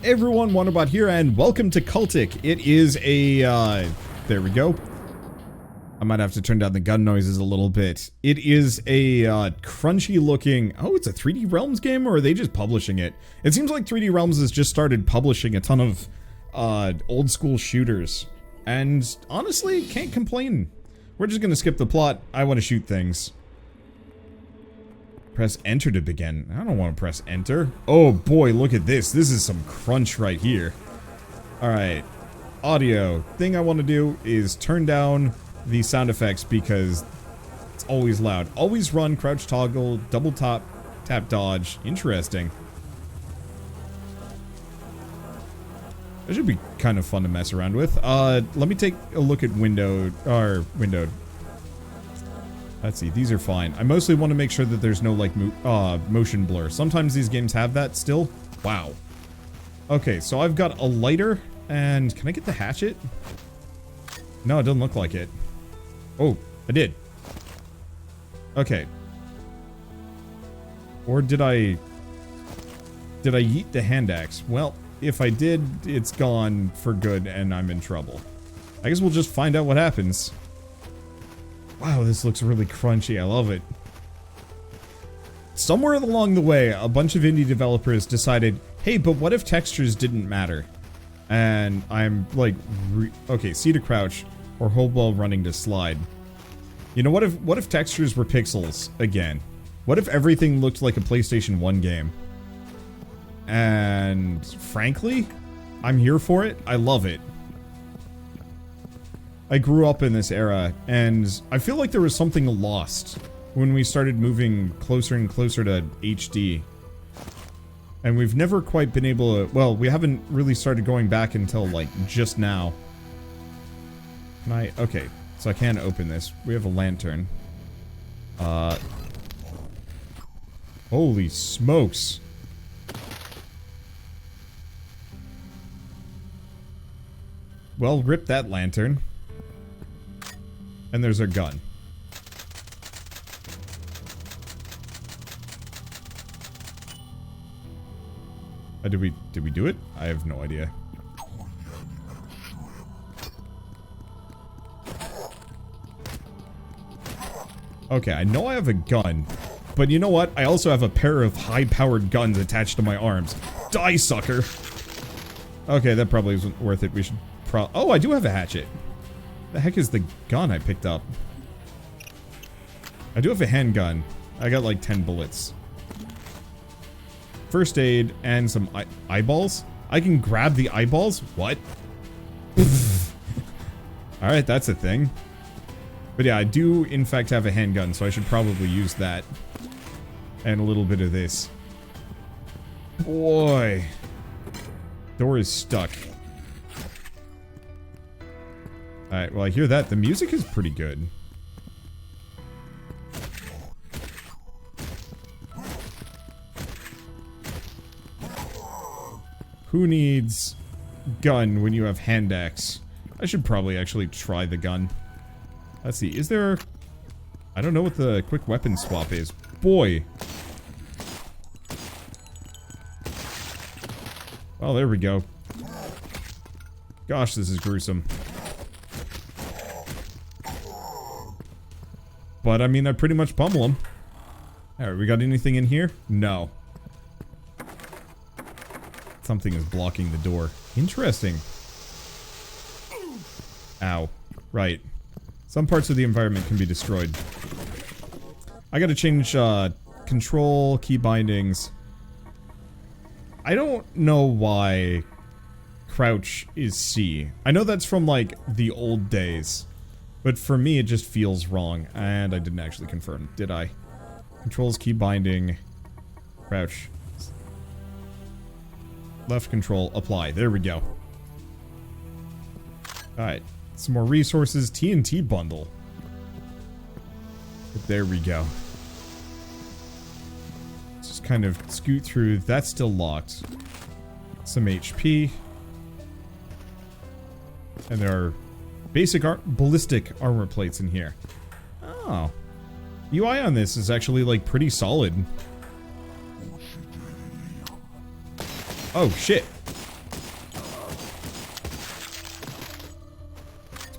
Hey everyone, Wanderbot here, and welcome to CULTIC. It is a, there we go. I might have to turn down the gun noises a little bit. It is a, crunchy looking, oh, it's a 3D Realms game, or are they just publishing it? It seems like 3D Realms has just started publishing a ton of, old school shooters. And, honestly, can't complain. We're just gonna skip the plot. I want to shoot things. Press enter to begin. I don't want to press enter. Oh boy, look at this. This is some crunch right here. Alright. Audio. Thing I want to do is turn down the sound effects because it's always loud. Always run, crouch toggle, double tap, tap dodge. Interesting. That should be kind of fun to mess around with. Let me take a look at windowed. Let's see, these are fine. I mostly want to make sure that there's no, like, motion blur. Sometimes these games have that still. Wow. Okay, so I've got a lighter, and can I get the hatchet? No, it doesn't look like it. Oh, I did. Okay. Or did I yeet the hand axe? Well, if I did, it's gone for good, and I'm in trouble. I guess we'll just find out what happens. Wow, this looks really crunchy. I love it. Somewhere along the way, a bunch of indie developers decided, hey, but what if textures didn't matter? And I'm like, okay, C to crouch, or hold while running to slide. You know, what if textures were pixels again? What if everything looked like a PlayStation 1 game? And frankly, I'm here for it. I love it. I grew up in this era, and I feel like there was something lost when we started moving closer and closer to HD. And we've never quite been able to, well, we haven't really started going back until, like, just now. Can I, okay, so I can open this. We have a lantern. Holy smokes. Well, rip that lantern. And there's our gun. Did we do it? I have no idea. Okay, I know I have a gun, but you know what? I also have a pair of high-powered guns attached to my arms. Die, sucker! Okay, that probably isn't worth it. We should oh, I do have a hatchet. The heck is the gun I picked up? I do have a handgun. I got like 10 bullets. First aid and some eyeballs? I can grab the eyeballs? What? Alright, that's a thing. But yeah, I do in fact have a handgun, so I should probably use that. And a little bit of this. Boy. Door is stuck. Alright, well I hear that. The music is pretty good. Who needs gun when you have hand axe? I should probably actually try the gun. Let's see, is there... I don't know what the quick weapon swap is. Boy! Well, there we go. Gosh, this is gruesome. But, I mean, I pretty much pummel him. Alright, we got anything in here? No. Something is blocking the door. Interesting. Ow. Right. Some parts of the environment can be destroyed. I gotta change, control, key bindings. I don't know why crouch is C. I know that's from, like, the old days. But for me, it just feels wrong. And I didn't actually confirm, did I? Controls, key binding, crouch. Left control, apply. There we go. Alright. Some more resources. TNT bundle. There we go. Just kind of scoot through. That's still locked. Some HP. And there are basic ballistic armor plates in here. Oh. UI on this is actually, like, pretty solid. Oh, shit.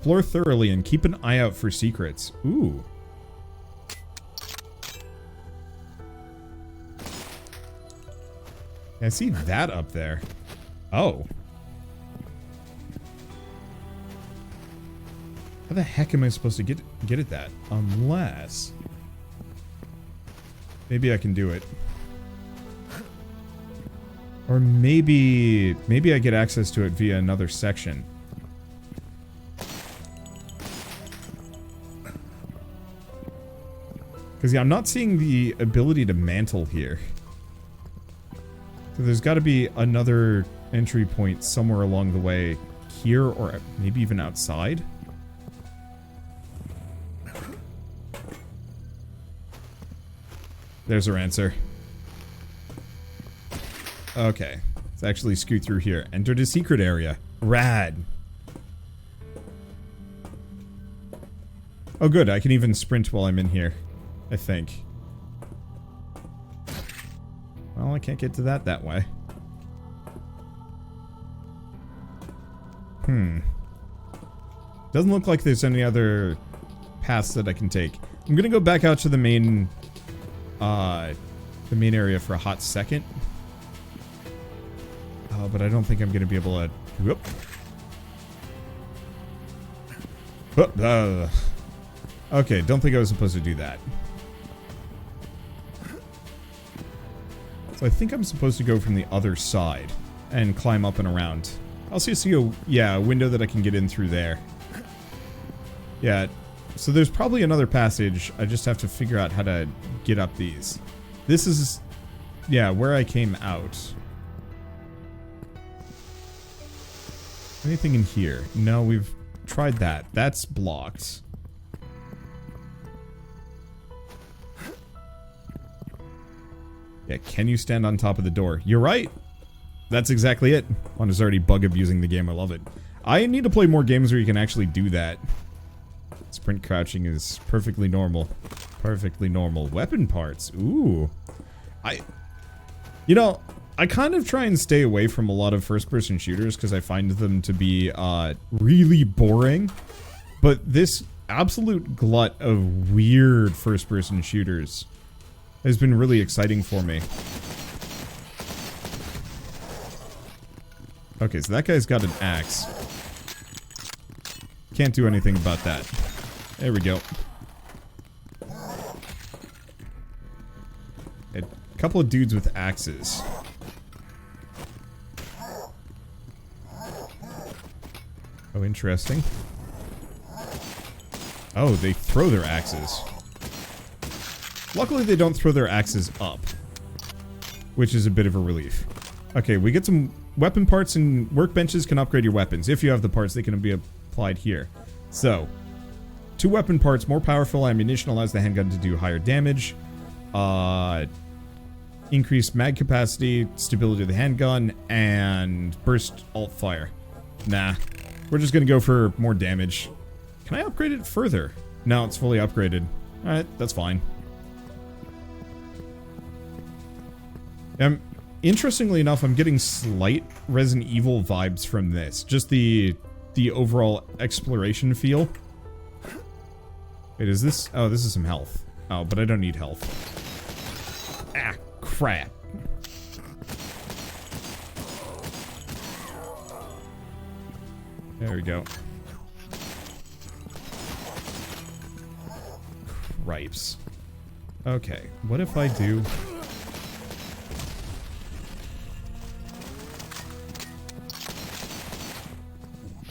Explore thoroughly and keep an eye out for secrets. Ooh. I see that up there. Oh. How the heck am I supposed to get at that? Unless... maybe I can do it. Or maybe I get access to it via another section. Because, yeah, I'm not seeing the ability to mantle here. So there's got to be another entry point somewhere along the way here, or maybe even outside. There's our answer. Okay. Let's actually scoot through here. Entered a secret area. Rad. Oh good, I can even sprint while I'm in here. I think. Well, I can't get to that way. Doesn't look like there's any other paths that I can take. I'm gonna go back out to the main area for a hot second. But I don't think I'm gonna be able to... whoop. Okay, don't think I was supposed to do that. So I think I'm supposed to go from the other side and climb up and around. I'll see a window that I can get in through there. Yeah, so there's probably another passage. I just have to figure out how to get up these. This is, yeah, where I came out. Anything in here? No, we've tried that. That's blocked. Yeah, can you stand on top of the door? You're right. That's exactly it. One is already bug abusing the game. I love it. I need to play more games where you can actually do that. Sprint crouching is perfectly normal. Perfectly normal. Weapon parts. Ooh. You know, I kind of try and stay away from a lot of first-person shooters because I find them to be really boring. But this absolute glut of weird first-person shooters has been really exciting for me. Okay, so that guy's got an axe. Can't do anything about that. There we go. A couple of dudes with axes. Oh, interesting. Oh, they throw their axes. Luckily, they don't throw their axes up, which is a bit of a relief. Okay, we get some weapon parts, and workbenches can upgrade your weapons. If you have the parts, they can be applied here. So, 2 weapon parts, more powerful ammunition allows the handgun to do higher damage. Increased mag capacity, stability of the handgun, and burst alt fire. Nah, we're just gonna go for more damage. Can I upgrade it further? No, it's fully upgraded. Alright, that's fine. Interestingly enough, I'm getting slight Resident Evil vibes from this. Just the overall exploration feel. Wait, is this... oh, this is some health. Oh, but I don't need health. Ah, crap. There we go. Cripes. Okay, what if I do...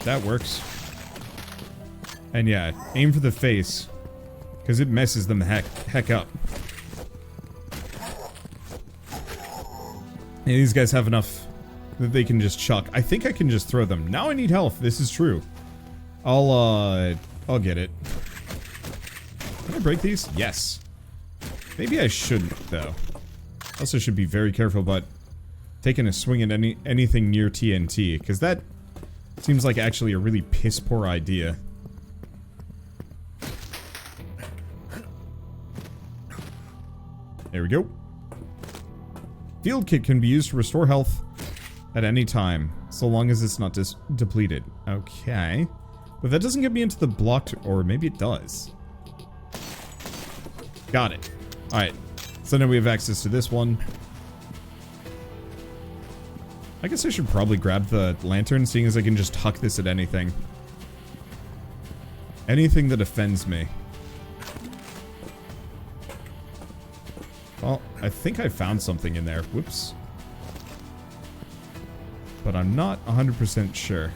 that works. And yeah, aim for the face, because it messes them the heck up. And these guys have enough that they can just chuck. I think I can just throw them. Now I need health. This is true. I'll get it. Can I break these? Yes. Maybe I shouldn't, though. Also should be very careful about taking a swing at anything near TNT, because that seems like actually a really piss-poor idea. There we go. Field kit can be used to restore health at any time, so long as it's not depleted. Okay. But that doesn't get me into the blocked, or maybe it does. Got it. Alright. So now we have access to this one. I guess I should probably grab the lantern, seeing as I can just huck this at anything. Anything that offends me. Well, I think I found something in there. Whoops. But I'm not 100% sure.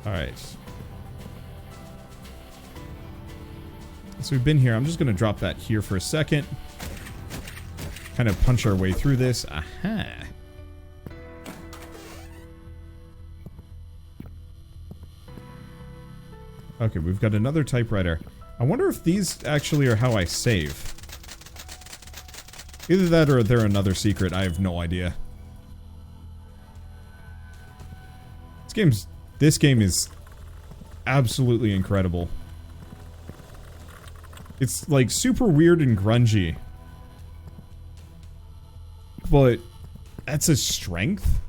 Alright. So we've been here. I'm just going to drop that here for a second. Kind of punch our way through this. Aha. Okay, we've got another typewriter. I wonder if these actually are how I save. Either that or they're another secret. I have no idea. This game is absolutely incredible. It's like super weird and grungy. But that's a strength?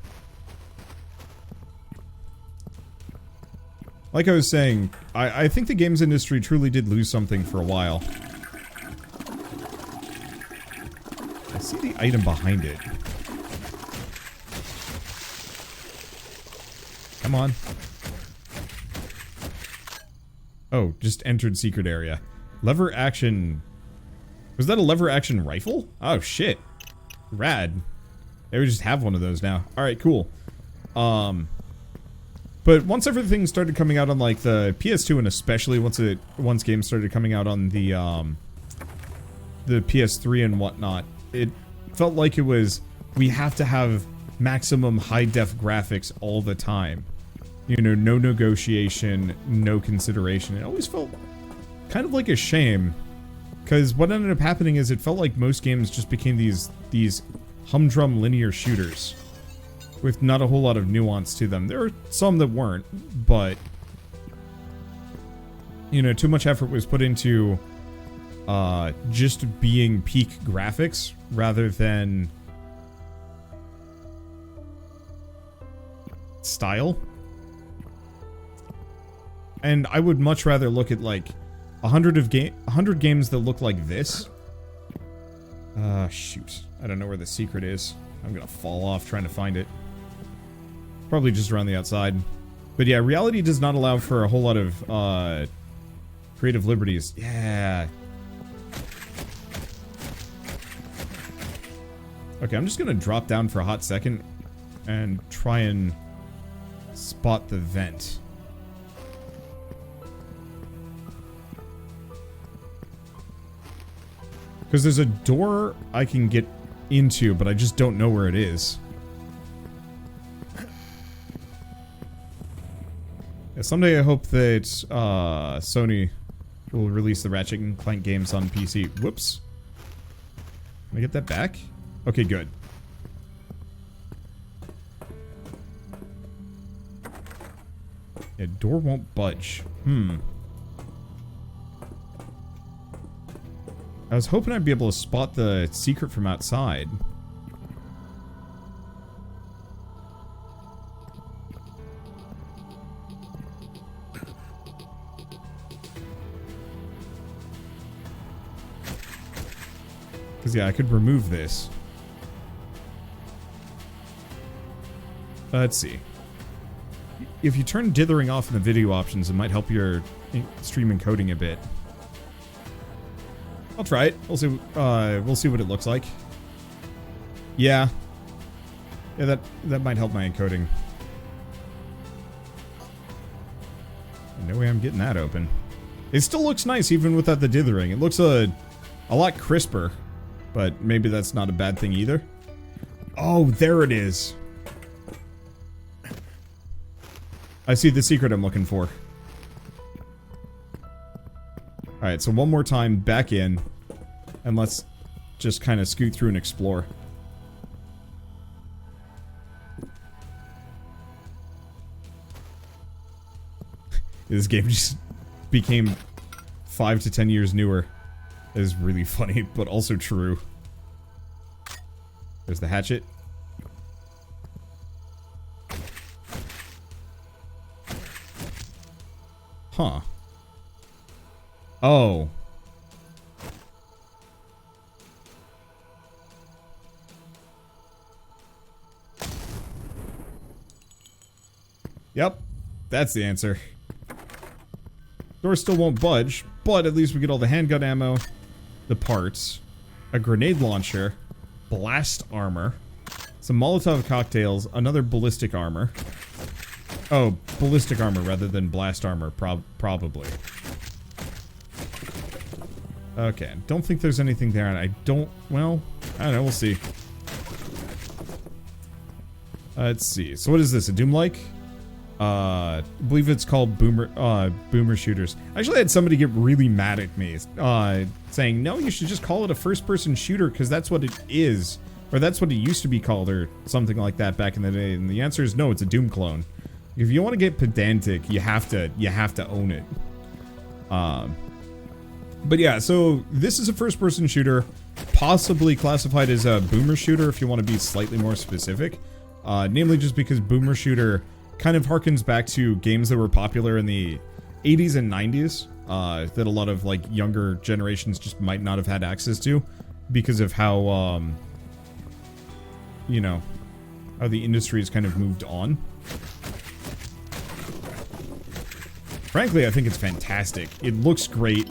Like I was saying, I think the games industry truly did lose something for a while. I see the item behind it. Come on. Oh, just entered secret area. Lever action. Was that a lever action rifle? Oh, shit. Rad. They would just have one of those now. Alright, cool. But once everything started coming out on like the PS2 and especially once games started coming out on the PS3 and whatnot, it felt like it was, we have to have maximum high def graphics all the time. You know, no negotiation, no consideration. It always felt kind of like a shame, because what ended up happening is it felt like most games just became these humdrum linear shooters with not a whole lot of nuance to them. There are some that weren't, but you know, too much effort was put into just being peak graphics rather than style. And I would much rather look at like 100 games that look like this. Shoot. I don't know where the secret is. I'm gonna fall off trying to find it. Probably just around the outside. But yeah, reality does not allow for a whole lot of creative liberties. Yeah. Okay, I'm just gonna drop down for a hot second and try and spot the vent. Because there's a door I can get into, but I just don't know where it is. Yeah, someday I hope that Sony will release the Ratchet & Clank games on PC. Whoops. Can I get that back? Okay, good. Yeah, door won't budge. I was hoping I'd be able to spot the secret from outside. Because, yeah, I could remove this. Let's see. If you turn dithering off in the video options, it might help your stream encoding a bit. I'll try it. We'll see what it looks like. Yeah. Yeah, that might help my encoding. No way I'm getting that open. It still looks nice even without the dithering. It looks a lot crisper, but maybe that's not a bad thing either. Oh, there it is. I see the secret I'm looking for. Alright, so one more time, back in. And let's just kind of scoot through and explore. This game just became 5 to 10 years newer. It is really funny, but also true. There's the hatchet. Huh. Oh. Yep. That's the answer. Door still won't budge, but at least we get all the handgun ammo, the parts, a grenade launcher, blast armor, some Molotov cocktails, another ballistic armor. Oh, ballistic armor rather than blast armor, probably. Okay, don't think there's anything there, and I don't, well, I don't know, we'll see. Let's see, so what is this, a Doom-like? I believe it's called boomer shooters. I actually had somebody get really mad at me, saying, no, you should just call it a first-person shooter, because that's what it is. Or that's what it used to be called, or something like that back in the day, and the answer is no, it's a Doom clone. If you want to get pedantic, you have to own it. But yeah, so this is a first-person shooter, possibly classified as a boomer shooter if you want to be slightly more specific. Namely just because boomer shooter kind of harkens back to games that were popular in the 80s and 90s, that a lot of like younger generations just might not have had access to because of how, you know, how the industry has kind of moved on. Frankly, I think it's fantastic. It looks great.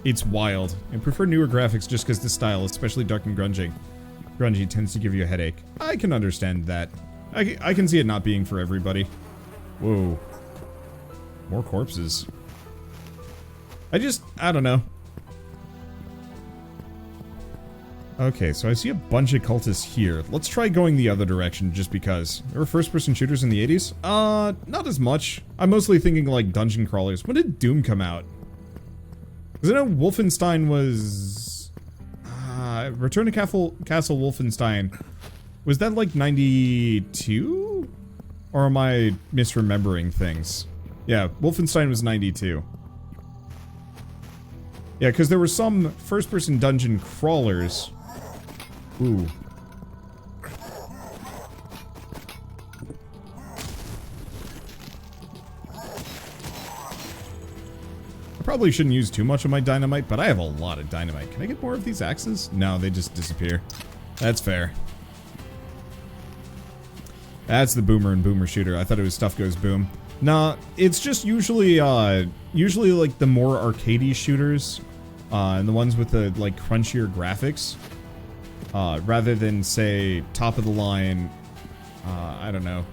It's wild. I prefer newer graphics just because the style, especially dark and grungy, tends to give you a headache. I can understand that. I can see it not being for everybody. Whoa. More corpses. I don't know. Okay, so I see a bunch of cultists here. Let's try going the other direction just because. There were first-person shooters in the 80s? Not as much. I'm mostly thinking like dungeon crawlers. When did Doom come out? Because I know Wolfenstein was... Return to Castle Wolfenstein. Was that like 92? Or am I misremembering things? Yeah, Wolfenstein was 92. Yeah, because there were some first-person dungeon crawlers. Ooh. I probably shouldn't use too much of my dynamite, but I have a lot of dynamite. Can I get more of these axes? No, they just disappear. That's fair. That's the boomer and boomer shooter. I thought it was stuff goes boom. Nah, it's just usually like the more arcadey shooters, and the ones with the like crunchier graphics, rather than say top of the line. I don't know.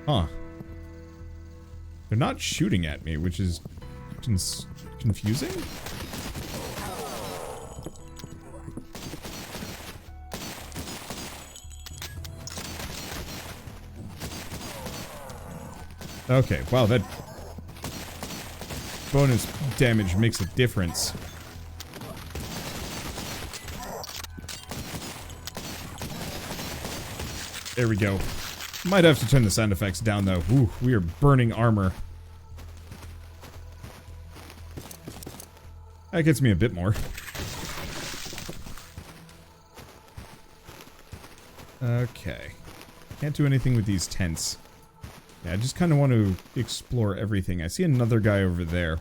Huh. They're not shooting at me, which is confusing. Okay, wow, that bonus damage makes a difference. There we go. Might have to turn the sound effects down, though. Ooh, we are burning armor. That gets me a bit more. Okay. Can't do anything with these tents. Yeah, I just kind of want to explore everything. I see another guy over there.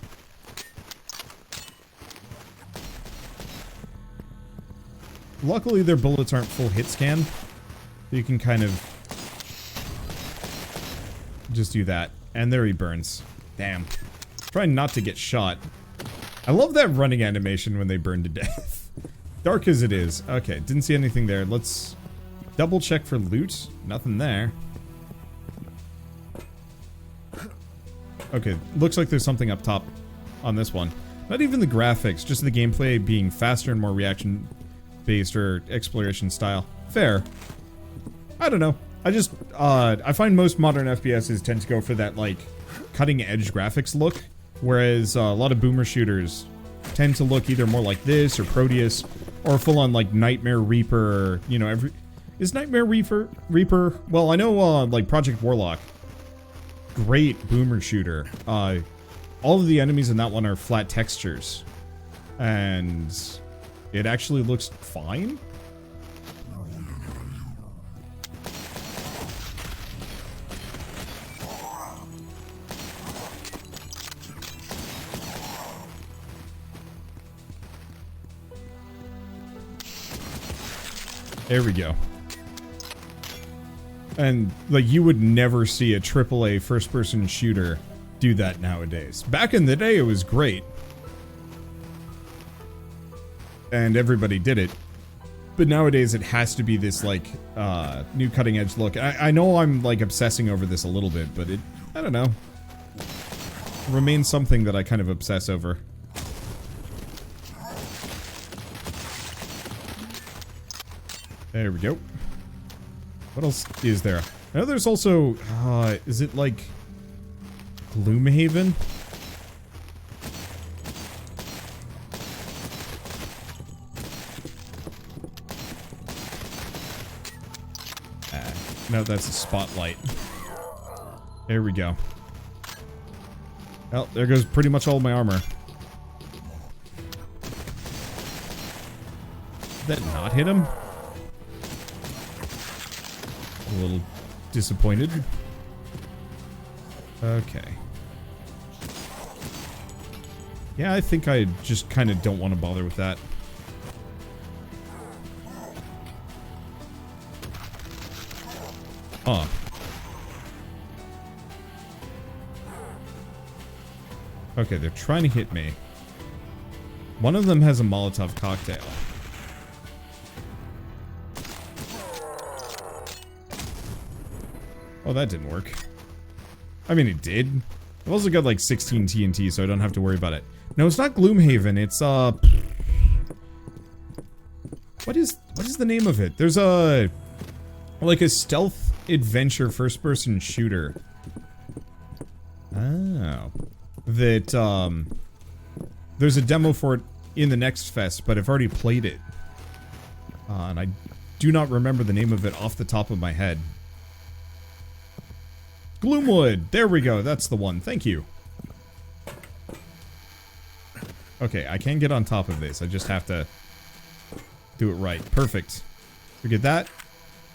Luckily, their bullets aren't full hit scan. You can kind of just do that. And there he burns. Damn. Try not to get shot. I love that running animation when they burn to death. Dark as it is. Okay, didn't see anything there. Let's double check for loot. Nothing there. Okay, looks like there's something up top on this one. Not even the graphics, just the gameplay being faster and more reaction-based or exploration style. Fair. I don't know. I find most modern FPSs tend to go for that, like, cutting-edge graphics look, whereas a lot of boomer shooters tend to look either more like this, or Proteus, or full-on, like, Nightmare Reaper, you know, Is Nightmare Reaper? Well, I know, like, Project Warlock. Great boomer shooter. All of the enemies in that one are flat textures. And it actually looks fine. There we go. And, like, you would never see a AAA first-person shooter do that nowadays. Back in the day, it was great. And everybody did it. But nowadays, it has to be this, like, new cutting-edge look. I know I'm, like, obsessing over this a little bit, but it, I don't know, remains something that I kind of obsess over. There we go. What else is there? I know there's also, is it like Gloomhaven? No, that's a spotlight. There we go. Well, there goes pretty much all my armor. Did that not hit him? A little disappointed. Okay. Yeah, I think I just kind of don't want to bother with that. Huh. Okay, they're trying to hit me. One of them has a Molotov cocktail. Oh, that didn't work. I mean, it did. I've also got like 16 TNT, so I don't have to worry about it. No, it's not Gloomhaven. It's what is the name of it? There's a like a stealth adventure first-person shooter. Oh, that there's a demo for it in the next fest, but I've already played it, and I do not remember the name of it off the top of my head. Gloomwood! There we go, that's the one. Thank you. Okay, I can get on top of this. I just have to do it right. Perfect. We get that.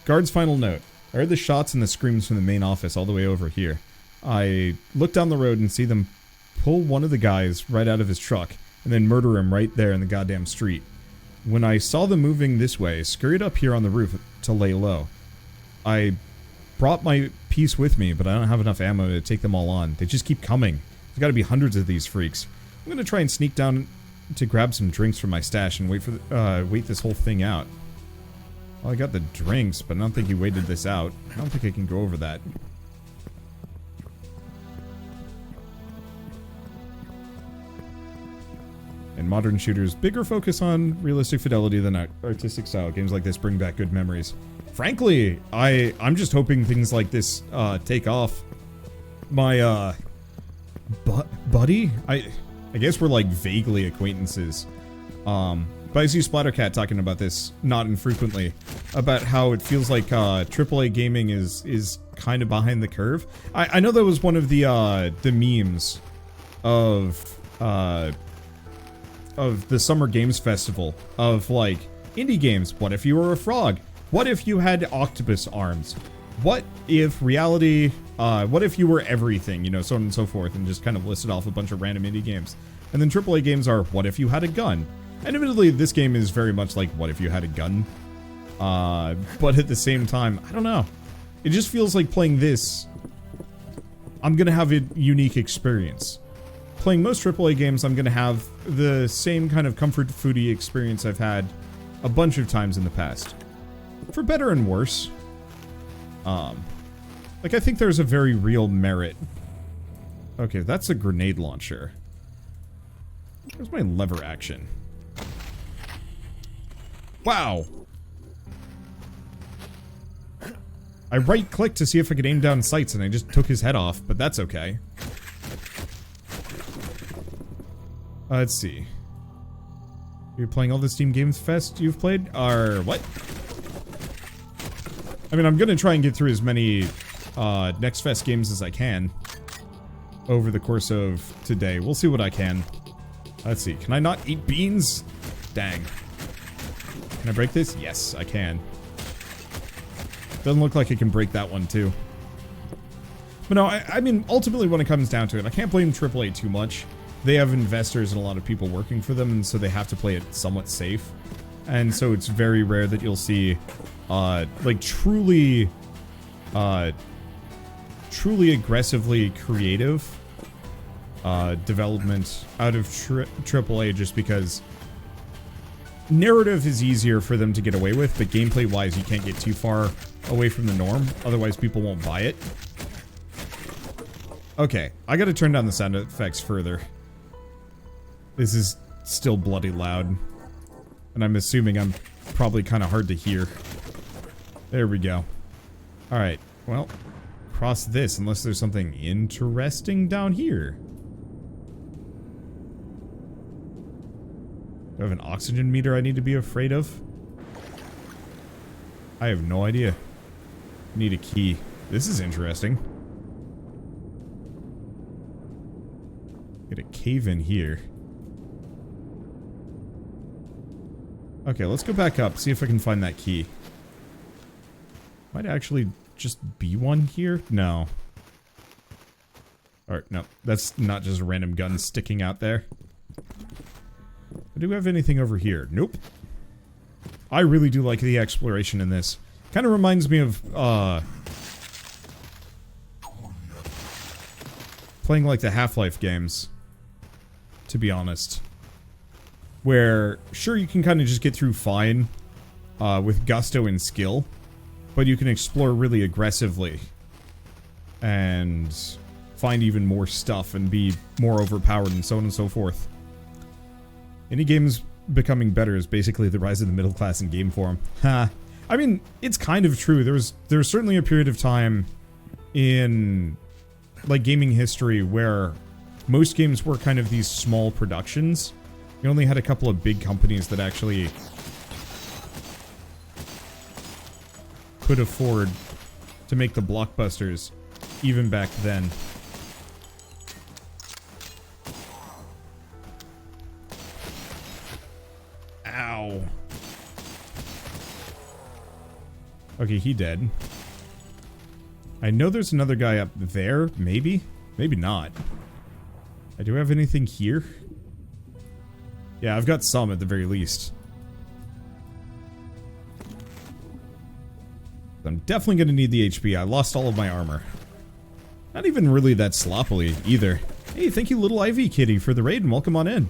Guard's final note. I heard the shots and the screams from the main office all the way over here. I look down the road and see them pull one of the guys right out of his truck and then murder him right there in the goddamn street. When I saw them moving this way, I scurried up here on the roof to lay low. I brought my piece with me, but I don't have enough ammo to take them all on. They just keep coming. There's got to be hundreds of these freaks. I'm gonna try and sneak down to grab some drinks from my stash and wait for wait this whole thing out. Well, I got the drinks, but I don't think he waited this out. I don't think I can go over that. In modern shooters, bigger focus on realistic fidelity than artistic style. Games like this bring back good memories. Frankly, I'm just hoping things like this take off. My buddy, I guess we're like vaguely acquaintances. But I see Splattercat talking about this not infrequently, about how it feels like AAA gaming is kind of behind the curve. I know that was one of the memes of the Summer Games Festival, of like indie games. What if you were a frog? What if you had octopus arms? What if reality, what if you were everything, you know, so on and so forth, and just kind of listed off a bunch of random indie games. And then AAA games are, what if you had a gun? And admittedly, this game is very much like, what if you had a gun? But at the same time, I don't know. It just feels like playing this, I'm gonna have a unique experience. Playing most AAA games, I'm gonna have the same kind of comfort foodie experience I've had a bunch of times in the past. For better and worse. Like, I think there's a very real merit. Okay, that's a grenade launcher. Where's my lever action? Wow! I right-clicked to see if I could aim down sights, and I just took his head off, but that's okay. Let's see. You're playing all the Steam Games Fest you've played? Or what? I mean, I'm gonna try and get through as many Next Fest games as I can over the course of today. We'll see what I can. Let's see. Can I not eat beans? Dang. Can I break this? Yes, I can. Doesn't look like I can break that one, too. But no, I mean, ultimately when it comes down to it, I can't blame AAA too much. They have investors and a lot of people working for them, and so they have to play it somewhat safe. And so it's very rare that you'll see, like, truly aggressively creative development out of AAA, just because narrative is easier for them to get away with, but gameplay-wise, you can't get too far away from the norm, otherwise people won't buy it. Okay, I gotta turn down the sound effects further. This is still bloody loud, and I'm assuming I'm probably kind of hard to hear. There we go. Alright, well, cross this unless there's something interesting down here. Do I have an oxygen meter I need to be afraid of? I have no idea. Need a key. This is interesting. Get a cave in here. Okay, let's go back up, see if I can find that key. Might actually just be one here? No. Alright, no. That's not just a random gun sticking out there. Do we have anything over here? Nope. I really do like the exploration in this. Kind of reminds me of, playing like the Half-Life games, to be honest. Where, sure, you can kind of just get through fine, with gusto and skill, but you can explore really aggressively and find even more stuff and be more overpowered and so on and so forth. Any games becoming better is basically the rise of the middle class in game form. Ha. I mean, it's kind of true. There was certainly a period of time in, like, gaming history where most games were kind of these small productions. You only had a couple of big companies that actually could afford to make the blockbusters, even back then. Ow. Okay, he dead. I know there's another guy up there, maybe? Maybe not. I do have anything here? Yeah, I've got some at the very least. I'm definitely going to need the HP. I lost all of my armor. Not even really that sloppily, either. Hey, thank you, little Ivy Kitty, for the raid, and welcome on in.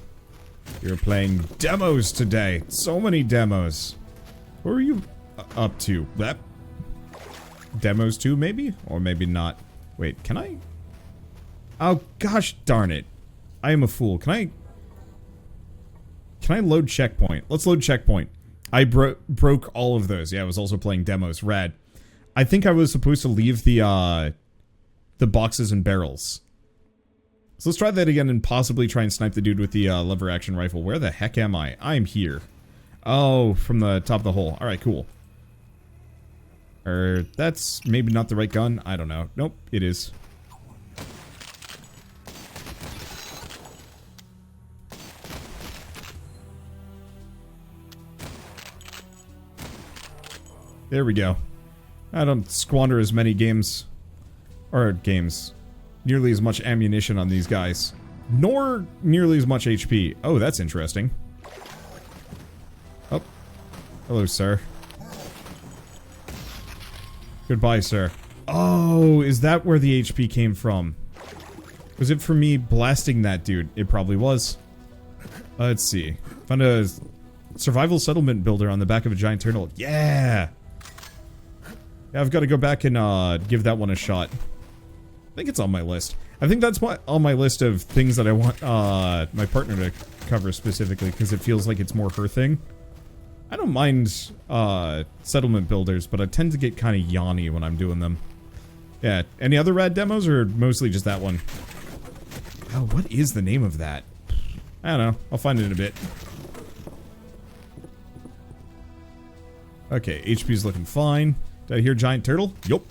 You're playing demos today. So many demos. What are you up to? That demos too, maybe? Or maybe not. Wait, can I? Oh, gosh darn it. I am a fool. Can I load checkpoint? Let's load checkpoint. I broke all of those. Yeah, I was also playing demos. Rad. I think I was supposed to leave the boxes and barrels. So let's try that again and possibly try and snipe the dude with the lever action rifle. Where the heck am I? I'm here. Oh, from the top of the hole. Alright, cool. That's maybe not the right gun. I don't know. Nope, it is. There we go. I don't squander as many games, nearly as much ammunition on these guys, nor nearly as much HP. Oh, that's interesting. Oh, hello, sir. Goodbye, sir. Oh, is that where the HP came from? Was it for me blasting that dude? It probably was. Let's see. Found a survival settlement builder on the back of a giant turtle. Yeah! Yeah, I've got to go back and give that one a shot. I think it's on my list. I think that's on my list of things that I want my partner to cover specifically, because it feels like it's more her thing. I don't mind settlement builders, but I tend to get kind of yawny when I'm doing them. Yeah, any other rad demos, or mostly just that one? Oh, what is the name of that? I don't know. I'll find it in a bit. Okay, HP's looking fine. Did I hear giant turtle? Yup.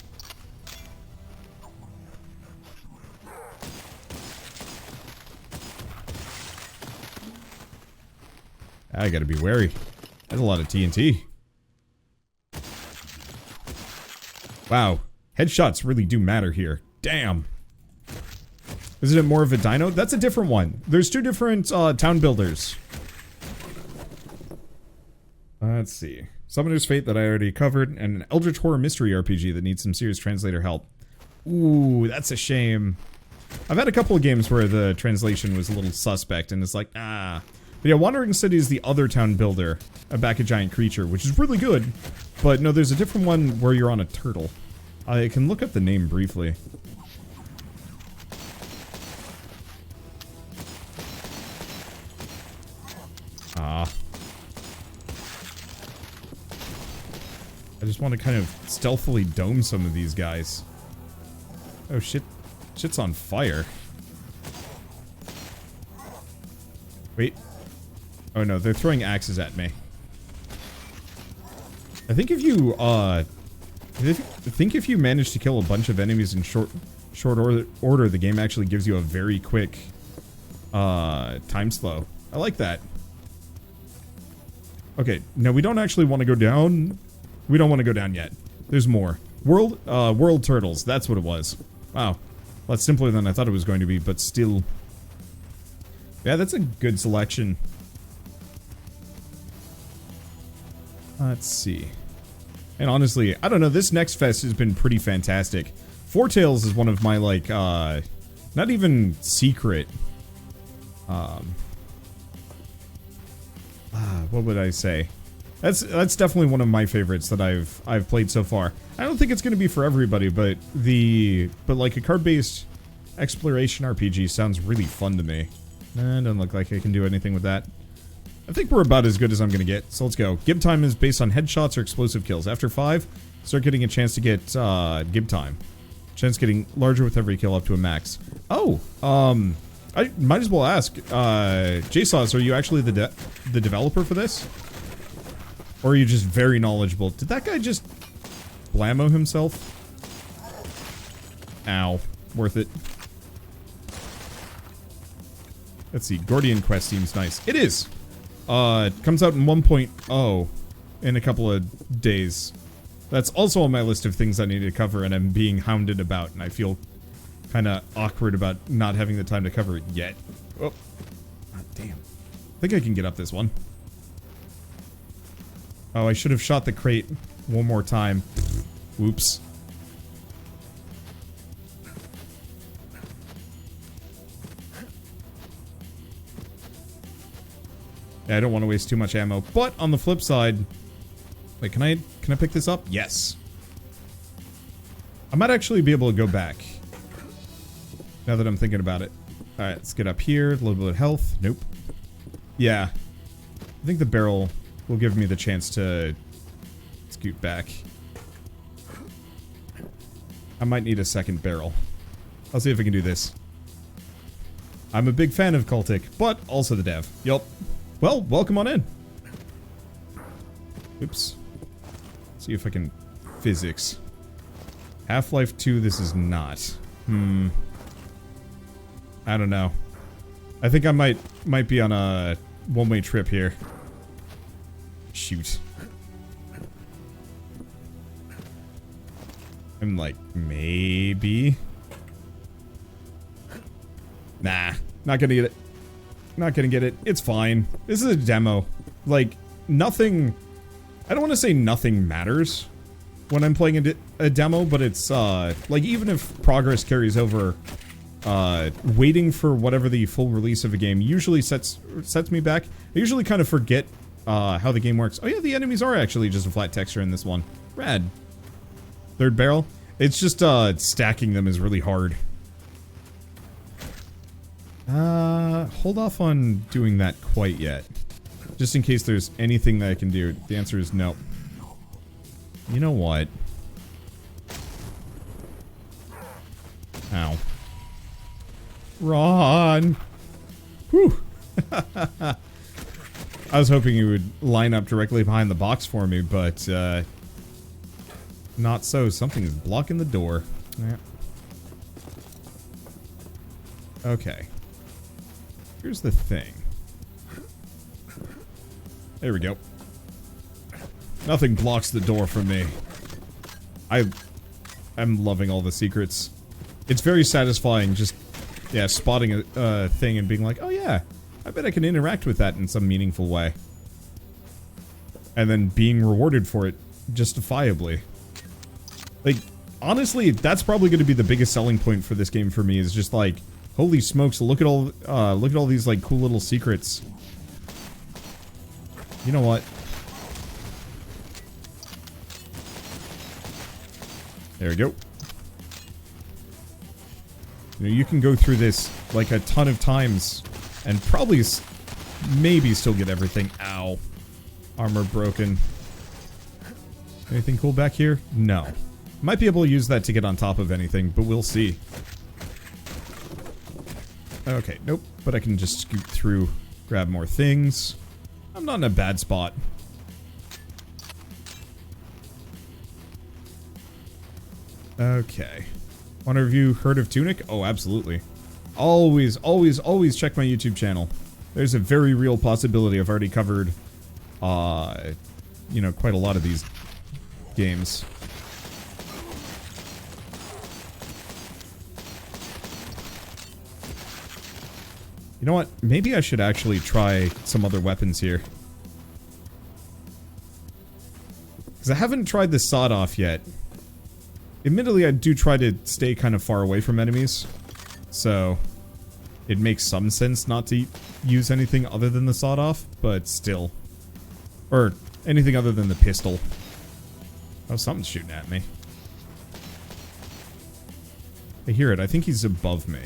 I gotta be wary. That's a lot of TNT. Wow. Headshots really do matter here. Damn. Isn't it more of a dino? That's a different one. There's two different town builders. Let's see. Summoner's Fate that I already covered, and an Eldritch Horror Mystery RPG that needs some serious translator help. Ooh, that's a shame. I've had a couple of games where the translation was a little suspect, and it's like, ah. But yeah, Wandering City is the other town builder, a back a giant creature, which is really good. But no, there's a different one where you're on a turtle. I can look up the name briefly. Ah. I just want to kind of stealthily dome some of these guys. Oh shit. Shit's on fire. Wait. Oh no, they're throwing axes at me. I think if you, if you manage to kill a bunch of enemies in short order, the game actually gives you a very quick, time slow. I like that. Okay, no, we don't actually want to go down. We don't want to go down yet. There's more. World turtles, that's what it was. Wow. Well, that's simpler than I thought it was going to be, but still. Yeah, that's a good selection. Let's see. And honestly, I don't know, this next fest has been pretty fantastic. Four Tails is one of my, like, not even secret, what would I say? That's definitely one of my favorites that I've played so far. I don't think it's going to be for everybody, but like a card-based exploration RPG sounds really fun to me. Doesn't look like I can do anything with that. I think we're about as good as I'm going to get, so let's go. Gib time is based on headshots or explosive kills. After 5, start getting a chance to get gib time. Chance getting larger with every kill up to a max. Oh, I might as well ask, JSauce, are you actually the developer for this? Or are you just very knowledgeable? Did that guy just blammo himself? Ow. Worth it. Let's see. Gordian Quest seems nice. It is! It comes out in 1.0 in a couple of days. That's also on my list of things I need to cover, and I'm being hounded about, and I feel kind of awkward about not having the time to cover it yet. Oh. God damn. I think I can get up this one. Oh, I should have shot the crate one more time. Whoops. Yeah, I don't want to waste too much ammo, but on the flip side... Wait, can I pick this up? Yes. I might actually be able to go back. Now that I'm thinking about it. Alright, let's get up here. A little bit of health. Nope. Yeah. I think the barrel will give me the chance to scoot back. I might need a second barrel. I'll see if I can do this. I'm a big fan of CULTIC, but also the dev. Yup. Well, welcome on in. Oops. See if I can... Physics. Half-Life 2, this is not. I don't know. I think I might be on a one-way trip here. Shoot. I'm like, maybe. Nah, not gonna get it. Not gonna get it. It's fine. This is a demo. Like, nothing... I don't want to say nothing matters when I'm playing a demo, but it's, like, even if progress carries over, waiting for whatever the full release of a game usually sets me back. I usually kind of forget, how the game works. Oh yeah, the enemies are actually just a flat texture in this one. Rad. Third barrel? It's just, stacking them is really hard. Hold off on doing that quite yet. Just in case there's anything that I can do. The answer is no. You know what? Ow. Ron! Whew! I was hoping you would line up directly behind the box for me, but, not so. Something is blocking the door. Yeah. Okay. Here's the thing. There we go. Nothing blocks the door from me. I'm loving all the secrets. It's very satisfying just, yeah, spotting a thing and being like, oh yeah, I bet I can interact with that in some meaningful way. And then being rewarded for it justifiably. Like, honestly, that's probably going to be the biggest selling point for this game for me, is just like, holy smokes, look at all these like cool little secrets. You know what? There we go. You know, you can go through this like a ton of times and probably maybe still get everything. Ow. Armor broken. Anything cool back here? No. Might be able to use that to get on top of anything, but we'll see. Okay, nope. But I can just scoot through, grab more things. I'm not in a bad spot. Okay. Want to review Herd of Tunic? Oh, absolutely. Always, always, always check my YouTube channel. There's a very real possibility I've already covered, you know, quite a lot of these games. You know what? Maybe I should actually try some other weapons here. Because I haven't tried the sawed-off yet. Admittedly, I do try to stay kind of far away from enemies. So, it makes some sense not to use anything other than the sawed-off, but still. Or anything other than the pistol. Oh, something's shooting at me. I hear it. I think he's above me.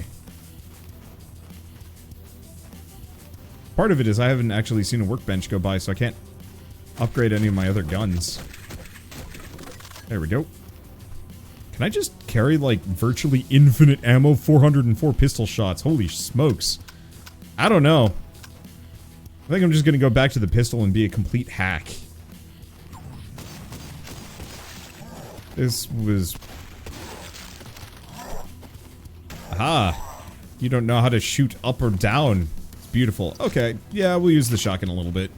Part of it is I haven't actually seen a workbench go by, so I can't upgrade any of my other guns. There we go. Can I just carry, like, virtually infinite ammo? 404 pistol shots. Holy smokes. I don't know. I think I'm just gonna go back to the pistol and be a complete hack. This was... Aha! You don't know how to shoot up or down. It's beautiful. Okay, yeah, we'll use the shotgun a little bit.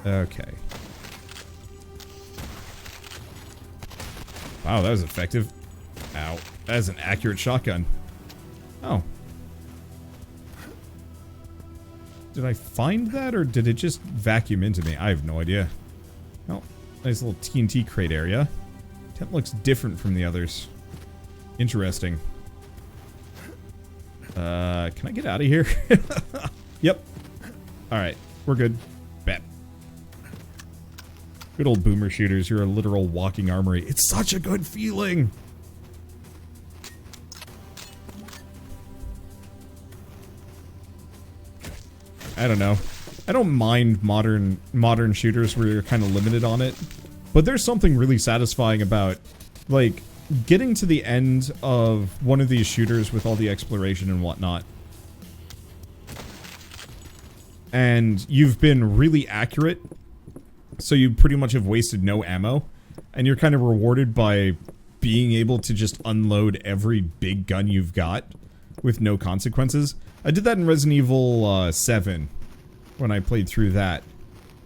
Okay. Wow, that was effective. Ow. That is an accurate shotgun. Oh. Did I find that, or did it just vacuum into me? I have no idea. Oh, nice little TNT crate area. Tent looks different from the others. Interesting. Can I get out of here? Yep. Alright, we're good. Bet. Good old boomer shooters, you're a literal walking armory. It's such a good feeling! I don't know. I don't mind modern shooters where you're kind of limited on it. But there's something really satisfying about, like, getting to the end of one of these shooters with all the exploration and whatnot. And you've been really accurate, so you pretty much have wasted no ammo. And you're kind of rewarded by being able to just unload every big gun you've got with no consequences. I did that in Resident Evil 7 when I played through that,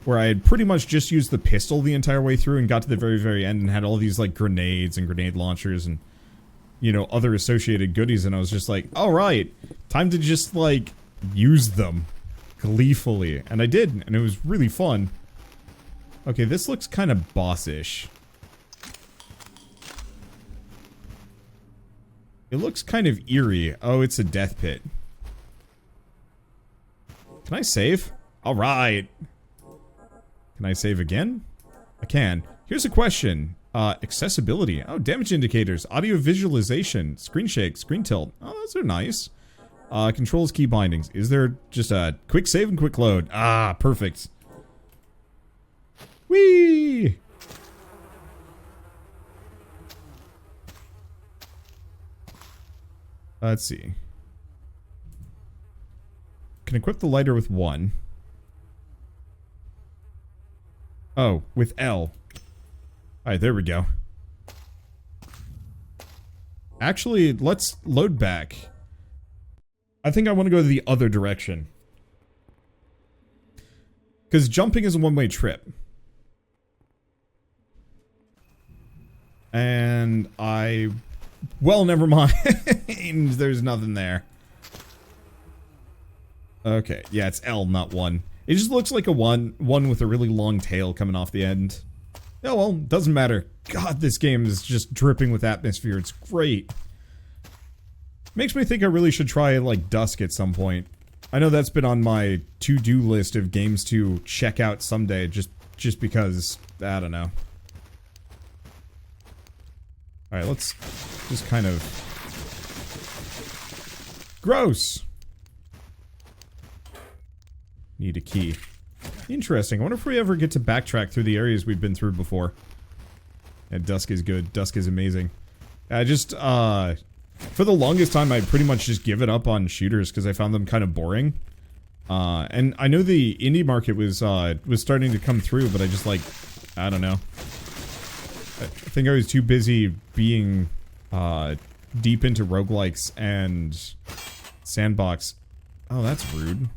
where I had pretty much just used the pistol the entire way through and got to the very, very end and had all these, like, grenades and grenade launchers and, you know, other associated goodies, and I was just like, alright, time to just, like, use them gleefully. And I did, and it was really fun. Okay, this looks kind of boss-ish. It looks kind of eerie. Oh, it's a death pit. Can I save? Alright. Can I save again? I can. Here's a question. Accessibility. Oh, damage indicators. Audio visualization. Screen shake. Screen tilt. Oh, those are nice. Controls, key bindings. Is there just a quick save and quick load? Ah, perfect. Whee! Let's see. Can equip the lighter with 1. Oh, with L. Alright, there we go. Actually, let's load back. I think I want to go the other direction. Because jumping is a one-way trip. And well, never mind. There's nothing there. Okay, yeah, it's L, not 1. It just looks like a one with a really long tail coming off the end. Oh well, doesn't matter. God, this game is just dripping with atmosphere. It's great. Makes me think I really should try, like, Dusk at some point. I know that's been on my to-do list of games to check out someday, just because, I don't know. Alright, let's just kind of... Gross! Need a key. Interesting. I wonder if we ever get to backtrack through the areas we've been through before. And Dusk is good. Dusk is amazing. I just, for the longest time, I'd pretty much just give it up on shooters because I found them kind of boring. And I know the indie market was starting to come through, but I just, like, I don't know. I think I was too busy being, deep into roguelikes and sandbox. Oh, that's rude.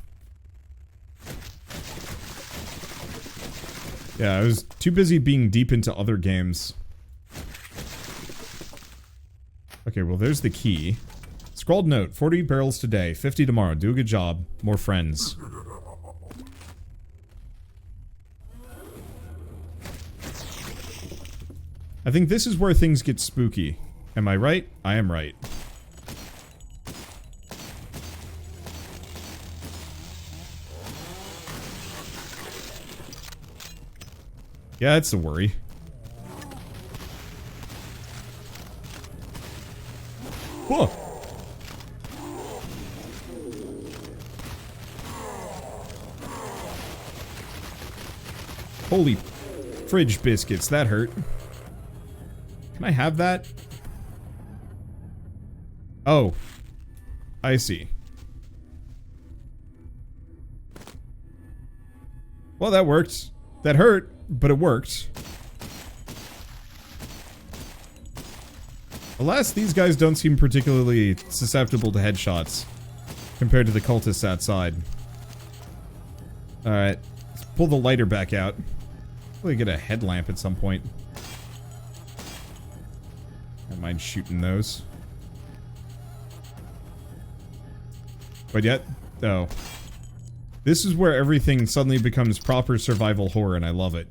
Yeah, I was too busy being deep into other games. Okay, well, there's the key. Scrawled note, 40 barrels today, 50 tomorrow. Do a good job. More friends. I think this is where things get spooky. Am I right? I am right. Yeah, it's a worry. Whoa! Holy fridge biscuits, that hurt. Can I have that? Oh. I see. Well, that worked. That hurt, but it worked. Alas, these guys don't seem particularly susceptible to headshots compared to the cultists outside. Alright, let's pull the lighter back out. Hopefully get a headlamp at some point. I don't mind shooting those. But yet, oh. This is where everything suddenly becomes proper survival horror, and I love it.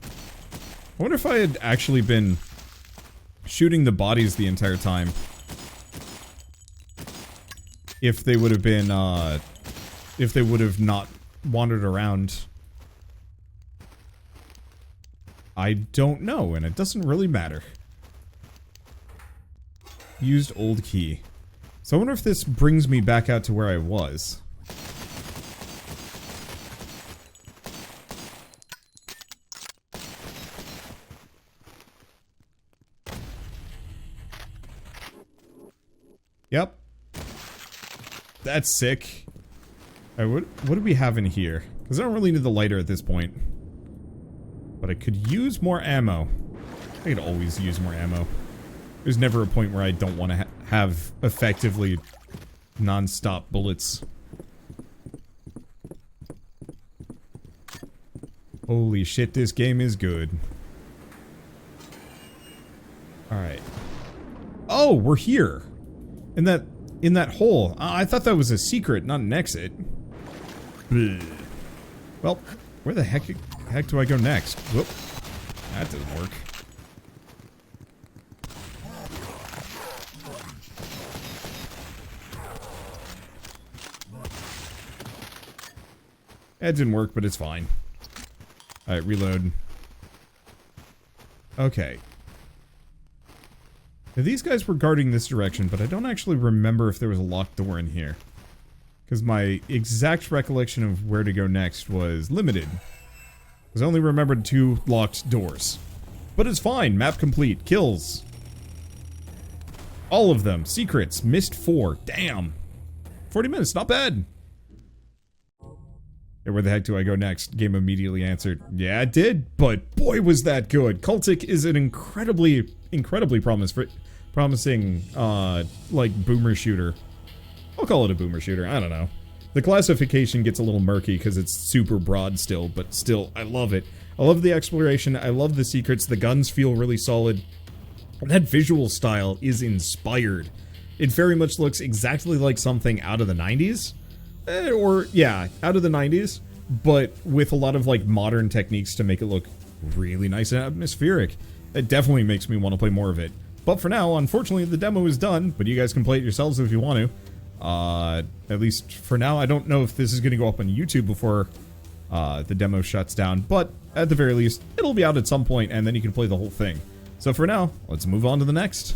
I wonder if I had actually been shooting the bodies the entire time. If they would have been, if they would have not wandered around. I don't know, and it doesn't really matter. Used old key. So I wonder if this brings me back out to where I was. Yep. That's sick. Alright, what do we have in here? Because I don't really need the lighter at this point. But I could use more ammo. I could always use more ammo. There's never a point where I don't want to have effectively non-stop bullets. Holy shit, this game is good. Alright. Oh, we're here! In that hole. I thought that was a secret, not an exit. Bleh. Well, where the heck do I go next? Whoop. That didn't work. That didn't work, but it's fine. Alright, reload. Okay. Now, these guys were guarding this direction, but I don't actually remember if there was a locked door in here. Because my exact recollection of where to go next was limited. Because I only remembered 2 locked doors. But it's fine. Map complete. Kills. All of them. Secrets. Missed 4. Damn. 40 minutes. Not bad. Yeah, where the heck do I go next? Game immediately answered, yeah, it did, but boy was that good. CULTIC is an incredibly incredibly promising, like, boomer shooter. I'll call it a boomer shooter, I don't know. The classification gets a little murky because it's super broad still, but still, I love it. I love the exploration, I love the secrets, the guns feel really solid. And that visual style is inspired. It very much looks exactly like something out of the 90s. Yeah, out of the 90s, but with a lot of, like, modern techniques to make it look really nice and atmospheric. It definitely makes me want to play more of it. But for now, unfortunately, the demo is done, but you guys can play it yourselves if you want to. At least for now, I don't know if this is going to go up on YouTube before the demo shuts down, but at the very least, it'll be out at some point, and then you can play the whole thing. So for now, let's move on to the next.